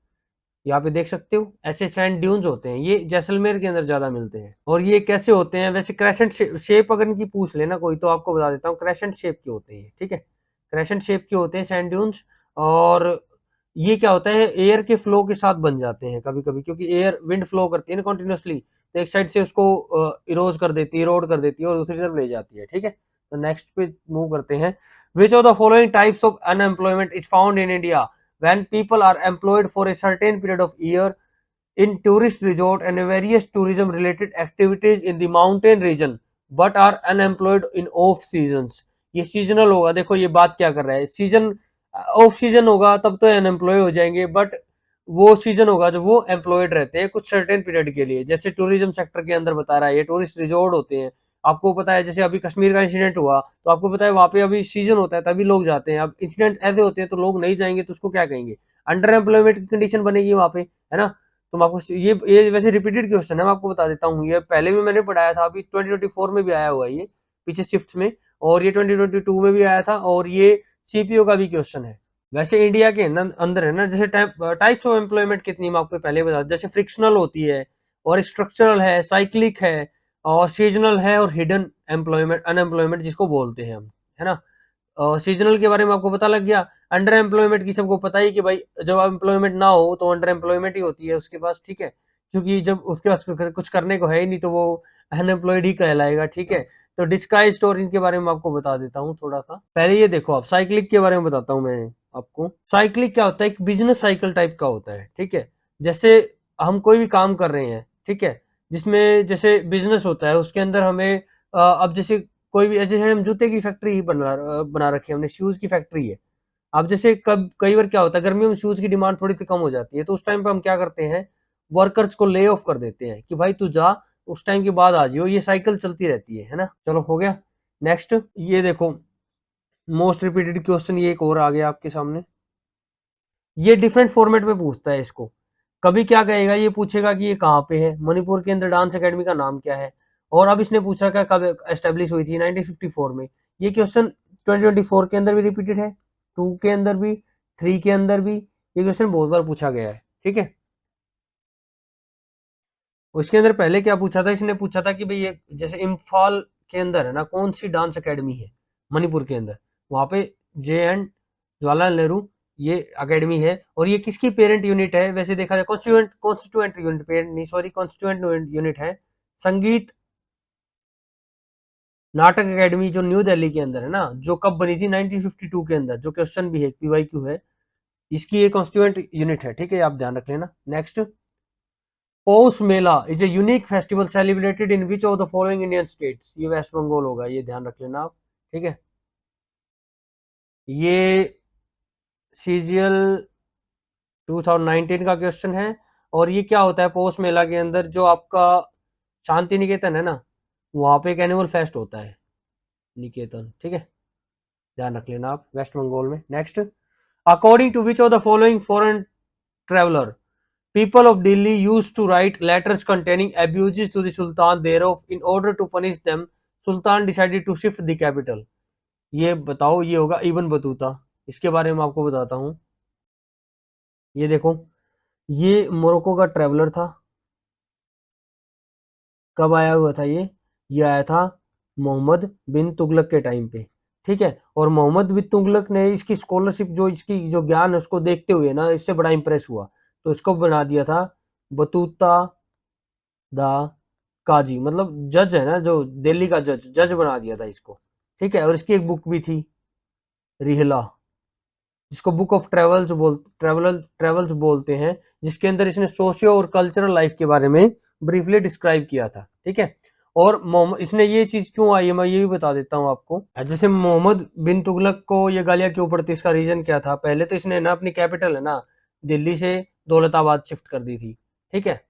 यहाँ पे देख सकते हो, ऐसे सैंड ड्यून्स होते हैं, ये जैसलमेर के अंदर ज्यादा मिलते हैं। और ये कैसे होते हैं, वैसे क्रेसेंट शेप अगर इनकी पूछ लेना कोई, तो आपको बता देता हूँ, क्रेसेंट शेप के होते हैं, ठीक है, क्रेसेंट शेप के होते हैं सैंड ड्यून्स। और ये क्या होता है, एयर के फ्लो के साथ बन जाते हैं कभी कभी, क्योंकि एयर विंड फ्लो करती है ना कंटिन्यूसली, तो एक साइड से उसको इरोज कर देती है, इरोड कर देती है, और दूसरी तरफ ले जाती है, ठीक है। तो नेक्स्ट पे मूव करते हैं। विच of the following types of unemployment is found in India when people are employed for a certain period of year in tourist resort and various tourism related activities in the mountain region but are unemployed in off seasons। ये seasonal होगा, देखो ये बात क्या कर रहा है, season off season होगा तब तो अनएम्प्लॉय हो जाएंगे, बट वो सीजन होगा जब वो एम्प्लॉयड रहते हैं कुछ सर्टेन पीरियड के लिए, जैसे टूरिज्म सेक्टर के अंदर बता रहा है, ये टूरिस्ट रिजॉर्ट होते हैं। आपको पता है जैसे अभी कश्मीर का इंसिडेंट हुआ, तो आपको पता है वहां पे अभी सीजन होता है तभी लोग जाते हैं, अब इंसिडेंट ऐसे होते हैं तो लोग नहीं जाएंगे, तो उसको क्या कहेंगे, अंडर एम्प्लॉयमेंट की कंडीशन बनेगी वहां पे, है ना। तो मैं आपको ये वैसे रिपीटेड क्वेश्चन है, मैं आपको बता देता हूँ, ये पहले भी मैंने पढ़ाया था, अभी 2024 में भी आया हुआ है ये, पीछे शिफ्ट में, और ये 2022 में भी आया था, और ये सीपीओ का भी क्वेश्चन है। वैसे इंडिया के अंदर है ना, जैसे टाइप्स ऑफ एम्प्लॉयमेंट कितनी, मैं आपको पहले बता, जैसे फ्रिक्शनल होती है, और स्ट्रक्चरल है, साइक्लिक है, और सीजनल है, और हिडन एम्प्लॉयमेंट अनएम्प्लॉयमेंट जिसको बोलते हैं हम, है ना। सीजनल के बारे में आपको पता लग गया। अंडर एम्प्लॉयमेंट की सबको पता ही कि भाई जब एम्प्लॉयमेंट ना हो तो अंडर एम्प्लॉयमेंट ही होती है उसके पास, ठीक है, क्योंकि जब उसके पास कुछ करने को है ही नहीं तो वो अनएम्प्लॉयड ही कहलाएगा, ठीक है। तो डिस्गाइज स्टोर इनके बारे में आपको बता देता हूँ थोड़ा सा। पहले ये देखो, आप साइक्लिक के बारे में बताता हूँ मैं आपको। साइक्लिक क्या होता है, एक बिजनेस साइकिल टाइप का होता है, ठीक है। जैसे हम कोई भी काम कर रहे हैं, ठीक है, जिसमें जैसे बिजनेस होता है उसके अंदर हमें अब जैसे कोई भी ऐसे हम जूते की फैक्ट्री ही बना रखी है हमने, शूज की फैक्ट्री है। अब जैसे कब कई बार क्या होता है, गर्मियों में शूज की डिमांड थोड़ी सी कम हो जाती है, तो उस टाइम पे हम क्या करते हैं, वर्कर्स को ले ऑफ कर देते हैं कि भाई तू जा, उस टाइम के बाद आ जियो। ये साइकिल चलती रहती है ना। चलो हो गया। नेक्स्ट ये देखो, मोस्ट रिपीटेड क्वेश्चन ये एक और आ गया आपके सामने। ये डिफरेंट फॉर्मेट में पूछता है इसको। कभी क्या कहेगा, ये पूछेगा कि ये कहाँ पे है, मणिपुर के अंदर डांस एकेडमी का नाम क्या है। और अब इसने पूछा क्या, कब एस्टेब्लिश हुई थी, 1954 में। ये क्वेश्चन 2024 के अंदर भी रिपीटेड है, 2 के अंदर भी, 3 के अंदर भी। ये क्वेश्चन बहुत बार पूछा गया है, ठीक है। उसके अंदर पहले क्या पूछा था, इसने पूछा था कि भाई ये जैसे इम्फाल के अंदर है ना, कौन सी डांस एकेडमी है मणिपुर के अंदर, वहां पे जे एंड जवाहरलाल नेहरू ये एकेडमी है। और ये किसकी पेरेंट यूनिट है, वैसे देखा जाए कॉन्स्टिट्यूएंट कॉन्स्टिट्यूएंट यूनिट, पेरेंट नहीं सॉरी, कॉन्स्टिट्यूएंट यूनिट है संगीत नाटक एकेडमी, जो न्यू दिल्ली के अंदर है ना, जो कब बनी थी 1952 के अंदर, जो क्वेश्चन भी है, पीवाईक्यू है। इसकी ये कॉन्स्टिट्यूएंट यूनिट है, ठीक है, आप ध्यान रख लेना। Next, Paush Mela is a unique festival celebrated in which of the following Indian states. ये वेस्ट बंगाल होगा, ये ध्यान रख लेना आप, ठीक है। ये सीजीएल 2019 का क्वेश्चन है। और ये क्या होता है, पौष मेला के अंदर जो आपका शांति निकेतन है ना, वहां पे एक एनुअल फेस्ट होता है, निकेतन, ठीक है, ध्यान रख लेना आप, वेस्ट बंगाल में। Next, according to which of the following foreign traveller people of Delhi used to write letters containing abuses to the Sultan thereof in order to punish them, Sultan decided to shift the capital। ये बताओ, ये होगा Ibn Battuta. इसके बारे में आपको बताता हूँ। ये देखो, ये मोरक्को का ट्रेवलर था। कब आया हुआ था ये आया था मोहम्मद बिन तुगलक के टाइम पे, ठीक है। और मोहम्मद बिन तुगलक ने इसकी स्कॉलरशिप, जो इसकी जो ज्ञान है उसको देखते हुए ना, इससे बड़ा इंप्रेस हुआ, तो इसको बना दिया था बतूता द काजी, मतलब जज है ना, जो दिल्ली का जज जज बना दिया था इसको, ठीक है। और इसकी एक बुक भी थी, रिहला, जिसको बुक ऑफ ट्रेवल्स बोलते हैं, जिसके अंदर इसने सोशियो और कल्चरल लाइफ के बारे में ब्रीफली डिस्क्राइब किया था, ठीक है। और इसने ये चीज क्यों आई है, मैं ये भी बता देता हूँ आपको। जैसे मोहम्मद बिन तुगलक को ये गालियां क्यों पड़ती, इसका रीजन क्या था। पहले तो इसने ना अपनी कैपिटल है ना, दिल्ली से दौलताबाद शिफ्ट कर दी थी, ठीक है।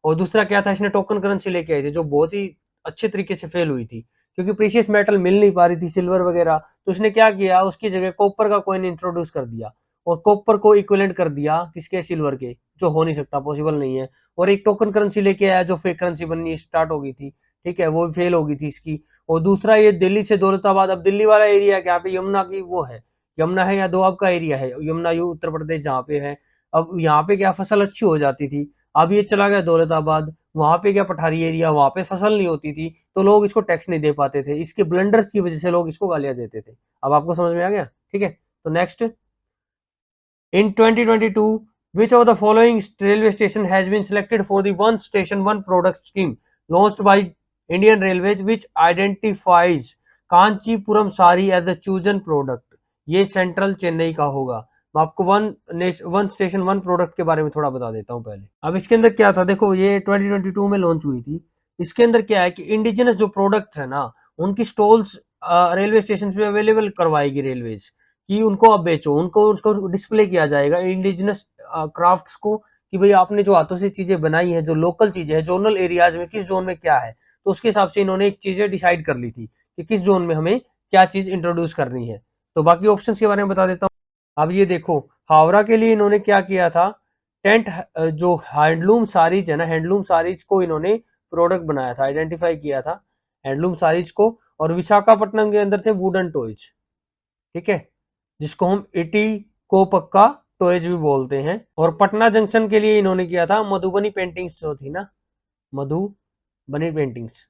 और दूसरा क्या था, इसने टोकन करेंसी लेके आई थी, जो बहुत ही अच्छे तरीके से फेल हुई थी, क्योंकि प्रीशियस मेटल मिल नहीं पा रही थी, सिल्वर वगैरह। तो उसने क्या किया, उसकी जगह कॉपर का कॉइन इंट्रोड्यूस कर दिया, और कॉपर को इक्विवेलेंट कर दिया किसके, सिल्वर के, जो हो नहीं सकता, पॉसिबल नहीं है। और एक टोकन करेंसी लेके आया, जो फेक करेंसी बननी स्टार्ट हो गई थी, ठीक है, वो फेल हो गई थी इसकी। और दूसरा, ये दिल्ली से दौलताबाद, अब दिल्ली वाला एरिया है, यहाँ पे यमुना की वो है, यमुना है या दोआब का एरिया है, यमुना यू उत्तर प्रदेश जहाँ पे है। अब यहाँ पे क्या फसल अच्छी हो जाती थी। अब ये चला गया दौलताबाद, वहां पे क्या पठारी एरिया, वहां पे फसल नहीं होती थी, तो लोग इसको टैक्स नहीं दे पाते थे। इसके ब्लंडर्स की वजह से लोग इसको गालियां देते थे। अब आपको समझ में आ गया, ठीक है। तो next, in 2022 which of the following railway station has been selected for the one station one product scheme launched by Indian Railways, which identifies Kanchipuram sari as the chosen product. ये सेंट्रल चेन्नई का होगा। मैं आपको वन स्टेशन वन प्रोडक्ट के बारे में थोड़ा बता देता हूँ पहले। अब इसके अंदर क्या था, देखो, ये 2022 में लॉन्च हुई थी। इसके अंदर क्या है कि इंडिजिनस जो प्रोडक्ट है ना, उनकी स्टॉल्स रेलवे स्टेशन पे अवेलेबल करवाएगी रेलवेज, कि उनको आप बेचो, उनको उसको डिस्प्ले किया जाएगा इंडिजिनस क्राफ्ट्स को, कि भाई आपने जो हाथों से चीजें बनाई है, जो लोकल चीजें है, जोनल एरियाज में किस जोन में क्या है। तो उसके हिसाब से इन्होंने एक चीजें डिसाइड कर ली थी कि किस जोन में हमें क्या चीज इंट्रोड्यूस करनी है। तो बाकी ऑप्शन के बारे में बता देता हूँ। अब ये देखो, हावड़ा के लिए इन्होंने क्या किया था, टेंट, जो हैंडलूम साड़ीज है ना, हैंडलूम साड़ीज को इन्होंने प्रोडक्ट बनाया था, आइडेंटिफाई किया था हैंडलूम साड़ीज को। और विशाखापट्टनम के अंदर थे वुडन टॉयज, ठीक है, जिसको हम इटी को पक्का टॉयज भी बोलते हैं। और पटना जंक्शन के लिए इन्होंने किया था मधुबनी पेंटिंग्स, जो थी ना, मधुबनी पेंटिंग्स,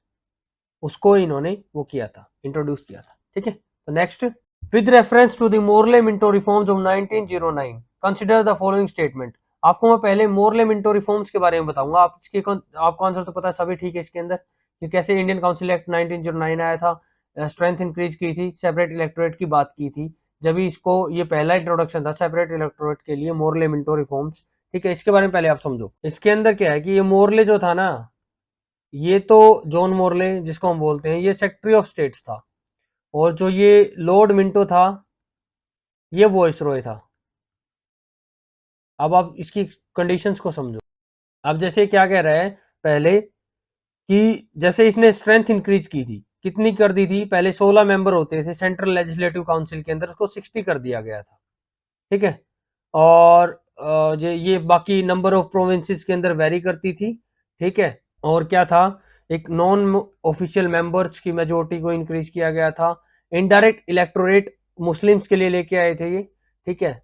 उसको इन्होंने वो किया था, इंट्रोड्यूस किया था, ठीक है। तो next, with reference to the Morley Minto reforms of 1909 consider the following statement. आपको मैं पहले मोरले मिंटो रिफॉर्म्स के बारे में बताऊंगा, आप इसके आपको आंसर तो पता है सभी, ठीक है। इसके अंदर कि कैसे इंडियन काउंसिल एक्ट 1909 आया था, स्ट्रेंथ इंक्रीज की थी, सेपरेट इलेक्टोरेट की बात की थी, जब इसको, ये पहला इंट्रोडक्शन था सेपरेट इलेक्टोरेट के लिए, मोरले मिंटो रिफॉर्म्स, ठीक है। इसके बारे में पहले आप समझो। इसके अंदर क्या है कि ये मोरले जो था ना, ये तो जॉन मोरले जिसको हम बोलते हैं, ये सेक्रेटरी ऑफ स्टेट्स था, और जो ये लॉर्ड मिंटो था ये वॉइस रॉय था। अब आप इसकी कंडीशंस को समझो। अब जैसे क्या कह रहा है पहले कि जैसे इसने स्ट्रेंथ इंक्रीज की थी, कितनी कर दी थी, पहले 16 मेंबर होते थे सेंट्रल लेजिस्लेटिव काउंसिल के अंदर, उसको 60 कर दिया गया था, ठीक है। और ये बाकी नंबर ऑफ प्रोविंसेस के अंदर वेरी करती थी, ठीक है। और क्या था, एक नॉन ऑफिशियल मेंबर्स की मेजोरिटी को इंक्रीज किया गया था। इनडायरेक्ट इलेक्टोरेट मुस्लिम्स के लिए लेके आए थे ये, ठीक है।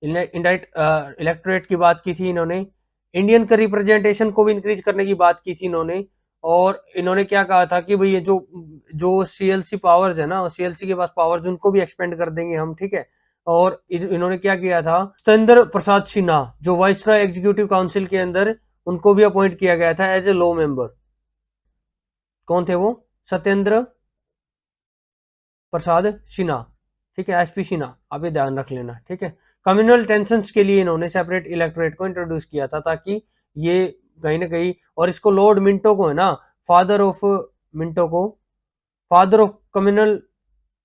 इनडायरेक्ट इलेक्टोरेट की बात की थी इन्होंने। इंडियन का रिप्रेजेंटेशन को भी इंक्रीज करने की बात की थी इन्होंने। और इन्होंने क्या कहा था कि भाई ये जो जो सीएलसी पावर्स है ना, सीएलसी के पास पावर्स उनको भी एक्सपेंड कर देंगे हम, ठीक है। और इन्होंने क्या किया था, सत्येंद्र प्रसाद सिन्हा जो वाइसरॉय एग्जीक्यूटिव काउंसिल के अंदर, उनको भी अपॉइंट किया गया था एज ए लॉ मेंबर। कौन थे वो? सत्येंद्र प्रसाद सिन्हा, ठीक है, एसपी सिन्हा, आप ये ध्यान रख लेना, ठीक है। कम्युनल टेंशन के लिए इन्होंने सेपरेट इलेक्टोरेट को इंट्रोड्यूस किया था, ताकि ये कहीं ना कहीं, और इसको लॉर्ड मिंटो को है ना, फादर ऑफ मिंटो को फादर ऑफ कम्युनल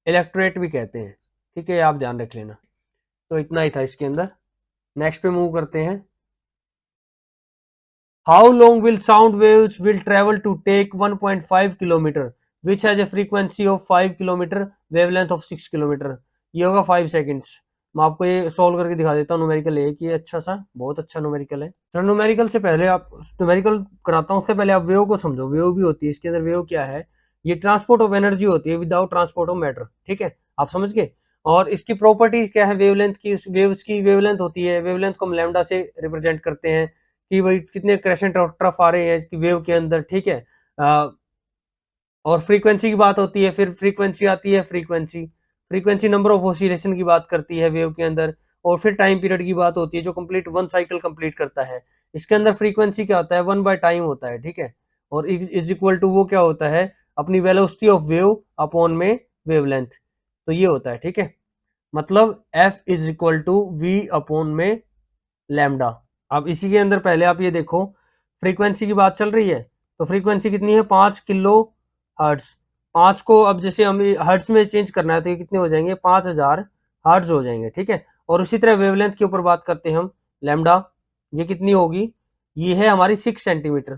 इलेक्टोरेट भी कहते हैं, ठीक है, आप ध्यान रख लेना। तो इतना ही था इसके अंदर। नेक्स्ट पे मूव करते हैं। How long will sound waves will travel to take 1.5 kilometre which has a frequency of 5 kilometre, wavelength of 6 kilometre. ये होगा 5 सेकेंड्स। मैं आपको ये सॉल्व करके दिखा देता हूँ। न्यूमेरिकल है कि अच्छा सा, बहुत अच्छा न्यूमेरिकल है। तो न्यूमेरिकल से पहले आप न्यूमेरिकल कराता हूँ, उससे पहले आप वेव को समझो। वेव भी होती है इसके अंदर। वेव क्या है? ये ट्रांसपोर्ट ऑफ एनर्जी होती है विदाउट ट्रांसपोर्ट ऑफ मैटर, ठीक है, आप समझ गए। और इसकी प्रॉपर्टीज क्या है? वेवलेंथ की, वेव्स की वेवलेंथ होती है, वेवलेंथ को हम लैम्डा से रिप्रेजेंट करते हैं कि भाई कितने क्रेसेंट और ट्रफ आ रहे हैं इसकी वेव के अंदर, ठीक है। और फ्रीक्वेंसी की बात होती है, फिर फ्रीक्वेंसी आती है, frequency frequency number of oscillation की बात करती है वेव के अंदर। और फिर टाइम पीरियड की बात होती है, जो कंप्लीट वन साइकिल कंप्लीट करता है। इसके अंदर फ्रीक्वेंसी क्या होता है? 1/टाइम होता है, ठीक है। और इज इक्वल टू वो क्या होता है? अपनी वेलोसिटी ऑफ वेव अपॉन में वेवलेंथ। तो ये होता है, ठीक है। मतलब F is equal to V upon में लैम्डा। अब इसी के अंदर पहले आप ये देखो, फ्रीक्वेंसी की बात चल रही है, तो फ्रीक्वेंसी कितनी है? 5 किलो हर्ट्ज। 5 को अब जैसे हम हर्ट्ज में चेंज करना है तो ये कितने हो जाएंगे? 5000 हर्ट्ज हो जाएंगे, ठीक है। और उसी तरह वेवलेंथ के ऊपर बात करते हैं हम, लैम्डा, ये कितनी होगी? ये है हमारी 6 सेंटीमीटर।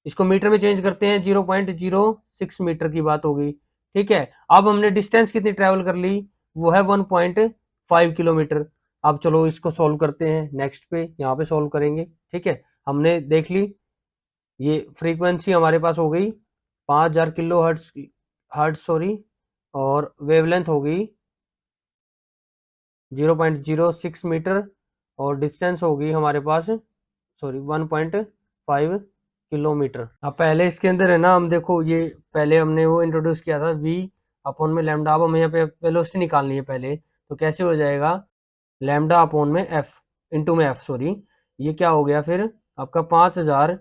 इसको मीटर में चेंज करते हैं, 0.06 मीटर की बात हो गई, ठीक है। अब हमने डिस्टेंस कितनी ट्रेवल कर ली? वो है 1.5 किलोमीटर। अब चलो इसको सॉल्व करते हैं, नेक्स्ट पे यहाँ पे सॉल्व करेंगे, ठीक है। हमने देख ली, ये फ्रीक्वेंसी हमारे पास हो गई 5000 किलो हर्ट्ज सॉरी, और वेवलेंथ हो गई 0.06 मीटर, और डिस्टेंस होगी हमारे पास, सॉरी, 1.5 किलोमीटर। अब पहले इसके अंदर है ना, हम देखो ये पहले हमने वो इंट्रोड्यूस किया था v अपॉन में लैम्डा। अब हमें यहाँ पे वेलोसिटी निकालनी है पहले, तो कैसे हो जाएगा? लैम्डा अपॉन में एफ, इंटू में एफ, सॉरी, ये क्या हो गया फिर आपका? 5000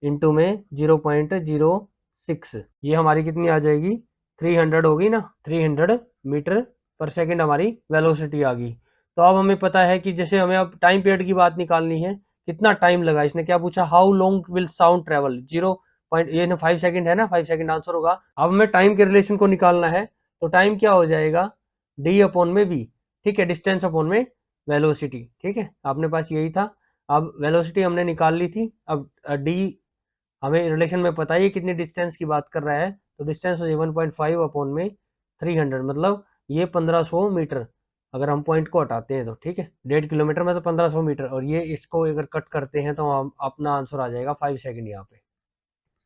इंटू में 0.06, ये हमारी कितनी आ जाएगी? 300 होगी ना, 300 मीटर पर सेकेंड हमारी वेलोसिटी आ गई। तो अब हमें पता है कि जैसे हमें अब टाइम पीरियड की बात निकालनी है, कितना टाइम लगा। इसने क्या पूछा? How long will sound travel, 0. ये 5 सेकेंड है ना, 5 सेकेंड आंसर होगा। अब हमें टाइम के रिलेशन को निकालना है, तो टाइम क्या हो जाएगा? डी अपॉन में वी, ठीक है, डिस्टेंस अपॉन में वेलोसिटी, ठीक है, अपने पास यही था। अब वेलोसिटी हमने निकाल ली थी। अब डी हमें रिलेशन में पता है कितनी डिस्टेंस की बात कर रहा है, तो डिस्टेंस हो जाए 1.5 अपॉन में 300, मतलब ये 1500 मीटर। अगर हम पॉइंट को हटाते हैं तो, ठीक है, 1.5 किलोमीटर में तो 1500 मीटर, और ये इसको अगर कट करते हैं तो हम अपना आंसर आ जाएगा 5 सेकेंड। यहाँ पे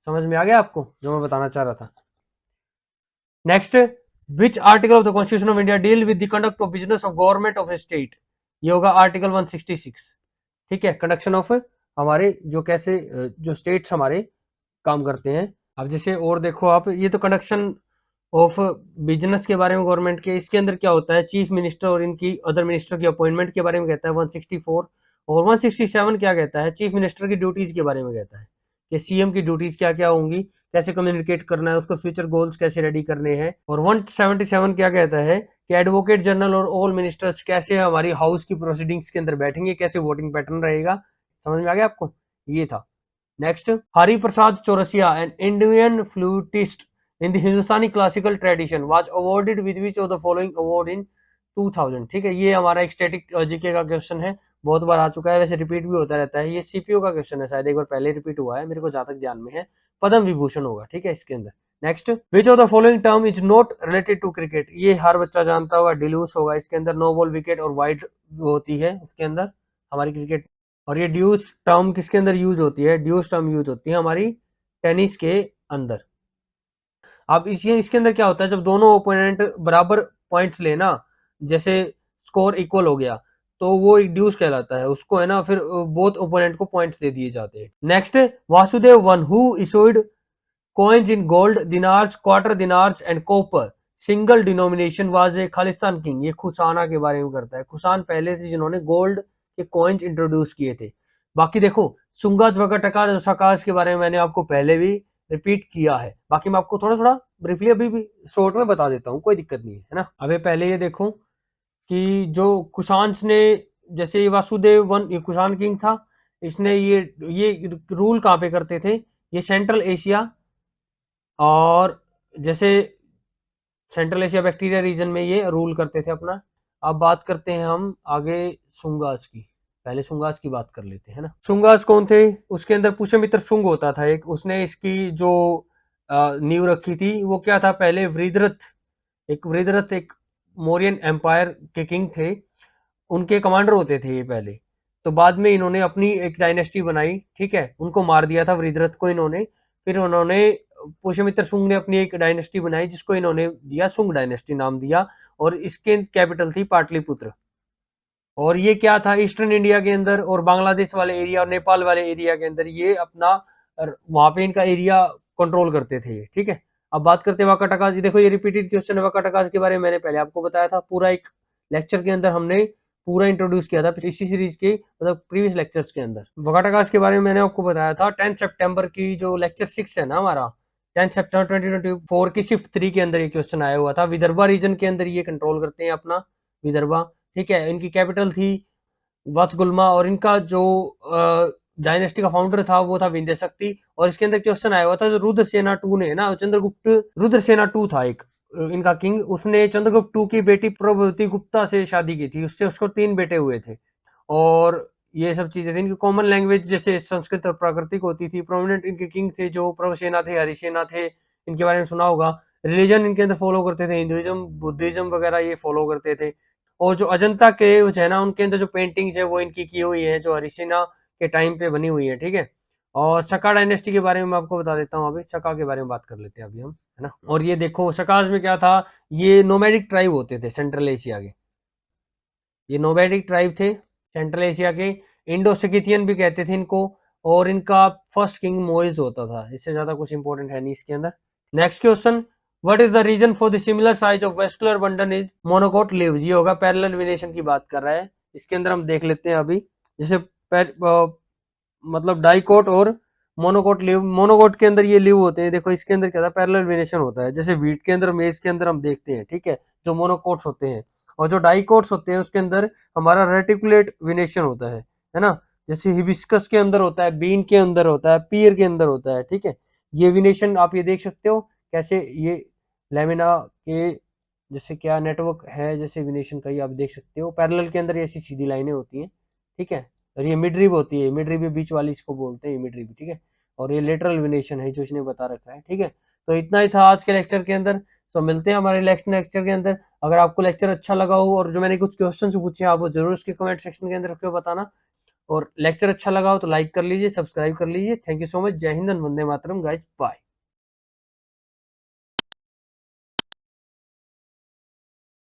समझ में आ गया आपको जो मैं बताना चाह रहा था? Next, which article of the constitution of India deal with the conduct of business of government of A state. ये होगा आर्टिकल 166, ठीक है, कंडक्शन ऑफ हमारे जो कैसे जो स्टेट्स हमारे काम करते हैं। अब जैसे और देखो आप, ये तो कंडक्शन ऑफ बिजनेस के बारे में गवर्नमेंट के, इसके अंदर क्या होता है? चीफ मिनिस्टर और इनकी अदर मिनिस्टर की अपॉइंटमेंट के बारे में कहता है 164। और 167 क्या कहता है? चीफ मिनिस्टर की ड्यूटीज के बारे में कहता है कि सीएम की ड्यूटीज क्या क्या होंगी, कैसे कम्युनिकेट करना है, उसको फ्यूचर गोल्स कैसे रेडी करने हैं। और 177 क्या कहता है कि एडवोकेट जनरल और ऑल मिनिस्टर्स कैसे हमारी हाउस की प्रोसीडिंग्स के अंदर बैठेंगे, कैसे वोटिंग पैटर्न रहेगा। समझ में आ गया आपको? ये था। Next, Hari Prasad Chaurasia an Indian flautist in the Hindustani classical tradition was awarded with which of the following award in 2000। ठीक है, ये हमारा एक स्टैटिक जीके का क्वेश्चन है, बहुत बार आ चुका है, वैसे रिपीट भी होता रहता है। ये सीपीओ का क्वेश्चन है, शायद एक बार पहले रिपीट हुआ है, मेरे को जहां तक ध्यान में है। पद्म विभूषण होगा, ठीक है इसके अंदर। Next, which of the following term is not related to cricket, ये हर बच्चा जानता होगा, डिलूस होगा इसके अंदर। नो बॉल विकेट और वाइड होती है उसके अंदर हमारी क्रिकेट। और ये ड्यूस टर्म किसके अंदर यूज होती है, ड्यूस टर्म यूज होती है हमारी टेनिस के अंदर। अब इसके अंदर क्या होता है, जब दोनों ओपोनेंट बराबर पॉइंट्स लेना, जैसे स्कोर इक्वल हो गया, तो वो एक ड्यूस कहलाता है, उसको है ना, फिर बोथ ओपोनेंट को पॉइंट्स दे दिए जाते हैं। Next, Vasudev one who issued coins in gold, dinars, quarter dinars and copper single denomination was a Khalistan king. ये खुशाना के बारे में करता है। खुशान पहले थे जिन्होंने गोल्ड के कॉइन्स इंट्रोड्यूस किए थे। बाकी देखो, सुंगाज वगटका सकाज के बारे में मैंने आपको पहले भी रिपीट किया है, बाकी मैं आपको थोड़ा थोड़ा ब्रीफली अभी भी शॉर्ट में बता देता हूँ, कोई दिक्कत नहीं है ना। अभी पहले ये देखो कि जो कुशान ने, जैसे वासुदेव वन, ये कुशान किंग था, इसने ये रूल कहाँ पे करते थे, ये सेंट्रल एशिया और जैसे सेंट्रल एशिया बैक्टीरिया रीजन में ये रूल करते थे अपना। अब बात करते हैं हम आगे सुंगास की, पहले सुंगास की बात कर लेते हैं ना। सुंगास कौन थे, उसके अंदर पुष्यमित्र शुंग होता था एक, उसने इसकी जो नींव रखी थी वो क्या था, पहले वृद्धरथ एक मौर्यन एम्पायर के किंग थे, उनके कमांडर होते थे ये पहले। तो बाद में इन्होंने अपनी एक डायनेस्टी बनाई, ठीक है, उनको मार दिया था वृद्धरथ को इन्होंने। फिर उन्होंने, पुष्यमित्र शुंग ने अपनी एक डायनेस्टी बनाई जिसको इन्होंने दिया शुंग डायनेस्टी नाम दिया, और इसके कैपिटल थी पाटलिपुत्र। और ये क्या था, ईस्टर्न इंडिया के अंदर और बांग्लादेश वाले एरिया और नेपाल वाले एरिया के अंदर ये अपना, वहां पे इनका एरिया कंट्रोल करते थे ये, ठीक है। अब बात करते हैं वाकाटकास। देखो ये रिपीटेड क्वेश्चन है, वाकाटकास के बारे में मैंने पहले आपको बताया था, पूरा एक लेक्चर के अंदर हमने पूरा इंट्रोड्यूस किया था इसी सीरीज के, मतलब प्रीवियस लेक्चर्स के अंदर। वाकाटकास के बारे में मैंने आपको बताया था 10 सितंबर की जो लेक्चर 6 है ना हमारा, 10 सितंबर 2024 की शिफ्ट 3 के अंदर ये क्वेश्चन आया हुआ था। विदर्भा रीजन के अंदर ये कंट्रोल करते हैं अपना विदर्भा, ठीक है। इनकी कैपिटल थी वत्सगुल्मा, और इनका जो डायनेस्टी का फाउंडर था वो था विंध्य शक्ति। और इसके अंदर क्वेश्चन आया हुआ था, जो रुद्रसेना टू ने ना, चंद्रगुप्त रुद्रसेना टू था एक इनका किंग, उसने चंद्रगुप्त टू की बेटी प्रभवती गुप्ता से शादी की थी, उससे उसको 3 बेटे हुए थे। और ये सब चीजें थी। इनकी कॉमन लैंग्वेज जैसे संस्कृत और प्राकृतिक होती थी। प्रोमिनेंट इनके किंग थे जो प्रभसेना थे, हरिसेना थे, इनके बारे में सुना होगा। रिलीजन इनके अंदर फॉलो करते थे, हिंदुइज्म बुद्धिज्म वगैरह ये फॉलो करते थे। और जो अजंता के है ना, उनके अंदर जो पेंटिंग्स है वो इनकी की हुई है, जो हरिसेना के टाइम पे बनी हुई है, ठीक है। और शका डायनेस्टी के बारे में मैं आपको बता देता हूँ, अभी शका के बारे में बात कर लेते हैं अभी हम, है ना। और ये देखो शकाज में क्या था, ये नोमैडिक ट्राइब होते थे सेंट्रल एशिया के, ये नोमैडिक ट्राइब थे सेंट्रल एशिया के, इंडो सिकिथियन भी कहते थे इनको। और इनका फर्स्ट किंग मोइज होता था, इससे ज्यादा कुछ इंपॉर्टेंट है नहीं इसके अंदर। Next question, what is the reason for the similar size of vascular bundle is monocot leaves, ये होगा पैरेलल वेरिएशन की बात कर रहा है। इसके अंदर हम देख लेते हैं अभी, जैसे मतलब डाइकोट और मोनोकोट लीव। मोनोकोट के अंदर ये लीव होते हैं, देखो इसके अंदर क्या था, पैरेलल वेरिएशन होता है, जैसे वीट के अंदर मेज के अंदर हम देखते हैं, ठीक है, जो मोनोकोट्स होते हैं। और जो डाइकोट्स होते हैं उसके अंदर हमारा रेटिकुलेट वेरिएशन होता है ना। जैसे हिबिस्कस के अंदर होता है, बीन के अंदर होता है, पीर के अंदर होता है, ठीक है। ये वेरिएशन आप ये देख सकते हो कैसे, ये लेमिना के जैसे क्या नेटवर्क है, जैसे वेरिएशन का, ये आप देख सकते हो। पैरेलल के अंदर ऐसी सीधी लाइनें होती हैं, ठीक है। और ये मिड रिब होती है, मिड रिब बीच वाली इसको बोलते हैं मिड रिब, ठीक है। और ये लेटरल वेरिएशन है जो इसने बता रखा है, ठीक है। तो इतना ही था आज के लेक्चर के अंदर। तो मिलते हैं हमारे नेक्स्ट लेक्चर के अंदर। अगर आपको लेक्चर अच्छा लगा हो और जो मैंने कुछ क्वेश्चन पूछे आप वो जरूर उसके कमेंट सेक्शन के अंदर क्यों बताना। और लेक्चर अच्छा लगा हो तो लाइक कर लीजिए, सब्सक्राइब कर लीजिए। Thank you so much. जय हिंद, वंदे मातरम गाइस, बाय।